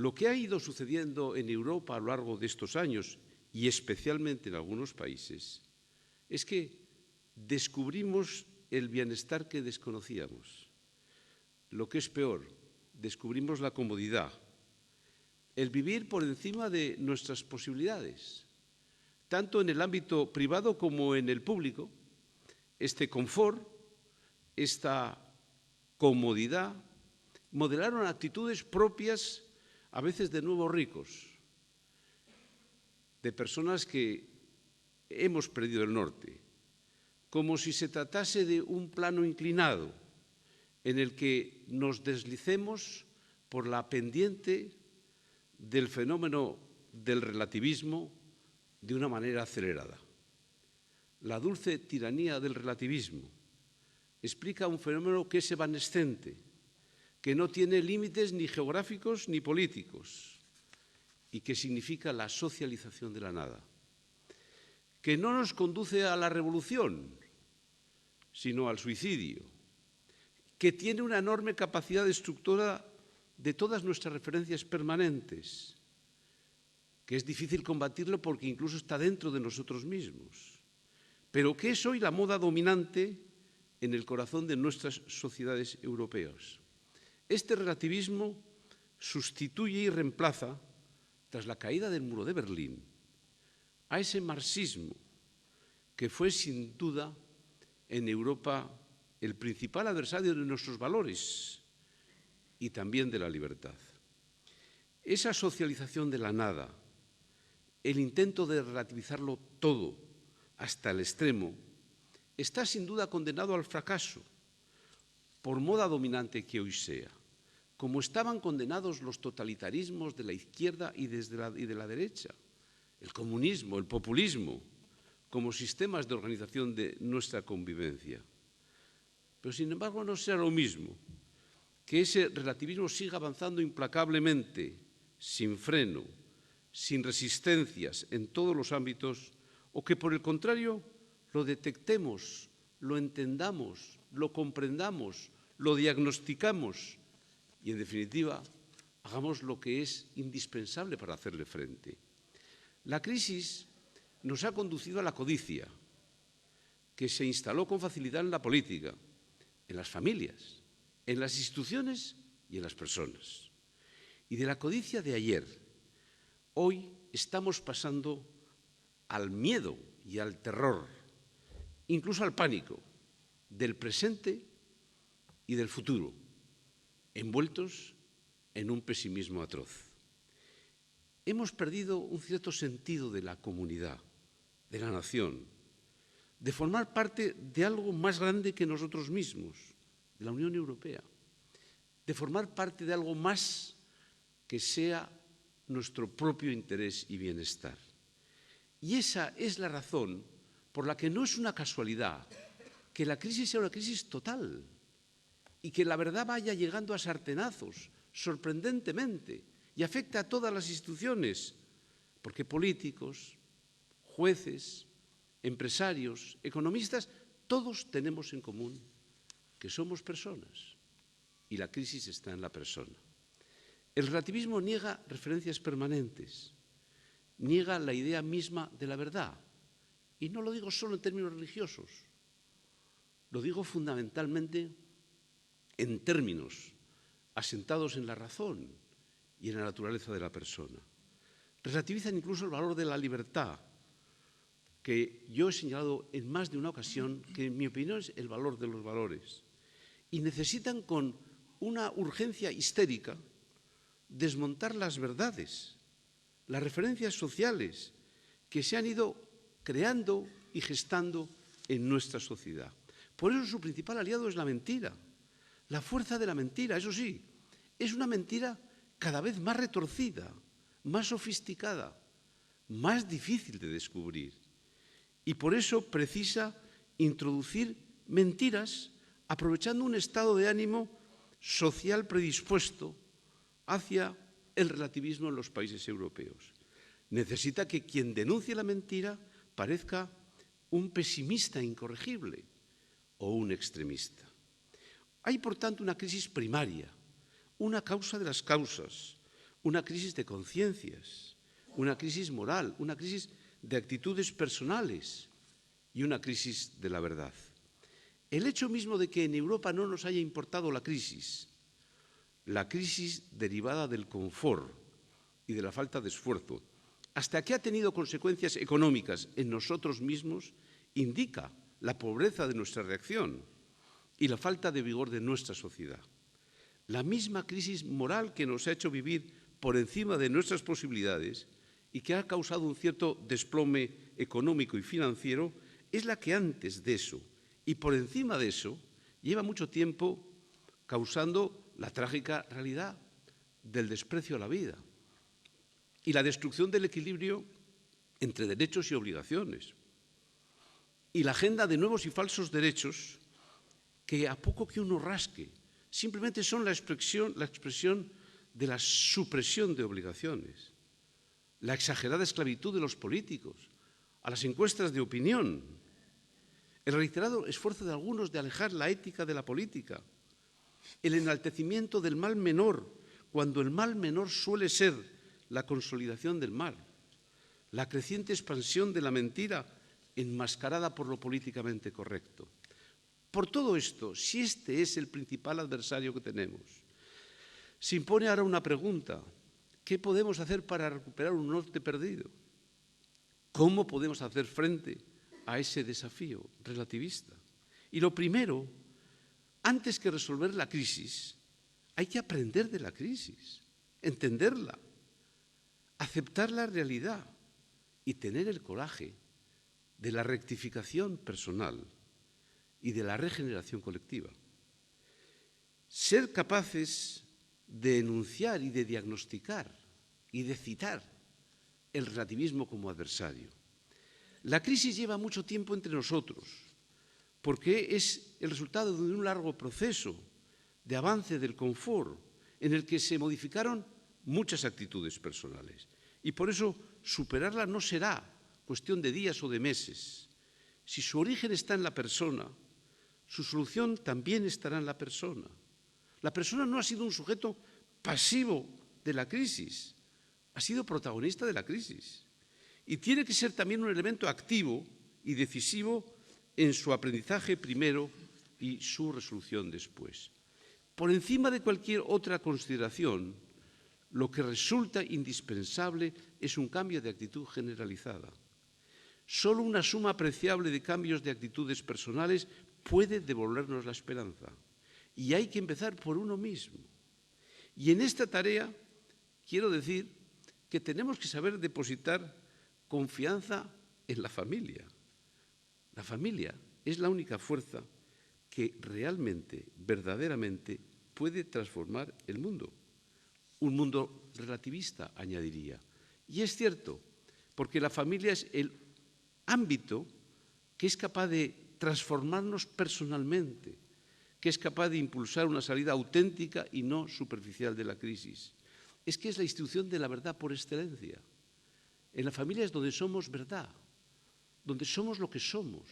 Lo que ha ido sucediendo en Europa a lo largo de estos años, y especialmente en algunos países, es que descubrimos el bienestar que desconocíamos. Lo que es peor, descubrimos la comodidad, el vivir por encima de nuestras posibilidades, tanto en el ámbito privado como en el público. Este confort, esta comodidad, modelaron actitudes propias a veces de nuevos ricos, de personas que hemos perdido el norte, como si se tratase de un plano inclinado en el que nos deslicemos por la pendiente del fenómeno del relativismo de una manera acelerada. La dulce tiranía del relativismo explica un fenómeno que es evanescente, que no tiene límites ni geográficos ni políticos y que significa la socialización de la nada, que no nos conduce a la revolución, sino al suicidio, que tiene una enorme capacidad destructora de todas nuestras referencias permanentes, que es difícil combatirlo porque incluso está dentro de nosotros mismos, pero que es hoy la moda dominante en el corazón de nuestras sociedades europeas. Este relativismo sustituye y reemplaza, tras la caída del muro de Berlín, a ese marxismo que fue sin duda en Europa el principal adversario de nuestros valores y también de la libertad. Esa socialización de la nada, el intento de relativizarlo todo hasta el extremo, está sin duda condenado al fracaso, por moda dominante que hoy sea, como estaban condenados los totalitarismos de la izquierda y de la derecha, el comunismo, el populismo, como sistemas de organización de nuestra convivencia. Pero, sin embargo, no será lo mismo que ese relativismo siga avanzando implacablemente, sin freno, sin resistencias en todos los ámbitos, o que, por el contrario, lo detectemos, lo entendamos, lo comprendamos, lo diagnosticamos y, en definitiva, hagamos lo que es indispensable para hacerle frente. La crisis nos ha conducido a la codicia, que se instaló con facilidad en la política, en las familias, en las instituciones y en las personas. Y de la codicia de ayer, hoy estamos pasando al miedo y al terror, incluso al pánico, del presente y del futuro, envueltos en un pesimismo atroz. Hemos perdido un cierto sentido de la comunidad, de la nación, de formar parte de algo más grande que nosotros mismos, de la Unión Europea, de formar parte de algo más que sea nuestro propio interés y bienestar. Y esa es la razón por la que no es una casualidad que la crisis sea una crisis total y que la verdad vaya llegando a sartenazos, sorprendentemente, y afecta a todas las instituciones, porque políticos, jueces, empresarios, economistas, todos tenemos en común que somos personas y la crisis está en la persona. El relativismo niega referencias permanentes, niega la idea misma de la verdad. Y no lo digo solo en términos religiosos, lo digo fundamentalmente en términos asentados en la razón y en la naturaleza de la persona. Relativizan incluso el valor de la libertad, que yo he señalado en más de una ocasión que, en mi opinión, es el valor de los valores. Y necesitan, con una urgencia histérica, desmontar las verdades, las referencias sociales que se han ido creando y gestando en nuestra sociedad. Por eso su principal aliado es la mentira, la fuerza de la mentira. Eso sí, es una mentira cada vez más retorcida, más sofisticada, más difícil de descubrir. Y por eso precisa introducir mentiras aprovechando un estado de ánimo social predispuesto hacia el relativismo en los países europeos. Necesita que quien denuncie la mentira parezca un pesimista incorregible o un extremista. Hay, por tanto, una crisis primaria, una causa de las causas, una crisis de conciencias, una crisis moral, una crisis de actitudes personales y una crisis de la verdad. El hecho mismo de que en Europa no nos haya importado la crisis derivada del confort y de la falta de esfuerzo, hasta que ha tenido consecuencias económicas en nosotros mismos, indica la pobreza de nuestra reacción y la falta de vigor de nuestra sociedad. La misma crisis moral que nos ha hecho vivir por encima de nuestras posibilidades y que ha causado un cierto desplome económico y financiero es la que antes de eso y por encima de eso lleva mucho tiempo causando la trágica realidad del desprecio a la vida y la destrucción del equilibrio entre derechos y obligaciones y la agenda de nuevos y falsos derechos que a poco que uno rasque simplemente son la expresión de la supresión de obligaciones, la exagerada esclavitud de los políticos, a las encuestas de opinión, el reiterado esfuerzo de algunos de alejar la ética de la política, el enaltecimiento del mal menor, cuando el mal menor suele ser la consolidación del mal, la creciente expansión de la mentira enmascarada por lo políticamente correcto. Por todo esto, si este es el principal adversario que tenemos, se impone ahora una pregunta: ¿qué podemos hacer para recuperar un norte perdido? ¿Cómo podemos hacer frente a ese desafío relativista? Y lo primero, antes que resolver la crisis, hay que aprender de la crisis, entenderla, aceptar la realidad y tener el coraje de la rectificación personal y de la regeneración colectiva. Ser capaces de enunciar y de diagnosticar y de citar el relativismo como adversario. La crisis lleva mucho tiempo entre nosotros porque es el resultado de un largo proceso de avance del confort en el que se modificaron muchas actitudes personales. Y por eso superarla no será cuestión de días o de meses. Si su origen está en la persona, su solución también estará en la persona. La persona no ha sido un sujeto pasivo de la crisis, ha sido protagonista de la crisis. Y tiene que ser también un elemento activo y decisivo en su aprendizaje primero y su resolución después. Por encima de cualquier otra consideración, lo que resulta indispensable es un cambio de actitud generalizada. Solo una suma apreciable de cambios de actitudes personales puede devolvernos la esperanza. Y hay que empezar por uno mismo. Y en esta tarea quiero decir que tenemos que saber depositar confianza en la familia. La familia es la única fuerza que realmente, verdaderamente, puede transformar el mundo. Un mundo relativista, añadiría. Y es cierto, porque la familia es el ámbito que es capaz de transformarnos personalmente, que es capaz de impulsar una salida auténtica y no superficial de la crisis. Es que es la institución de la verdad por excelencia. En la familia es donde somos verdad, donde somos lo que somos,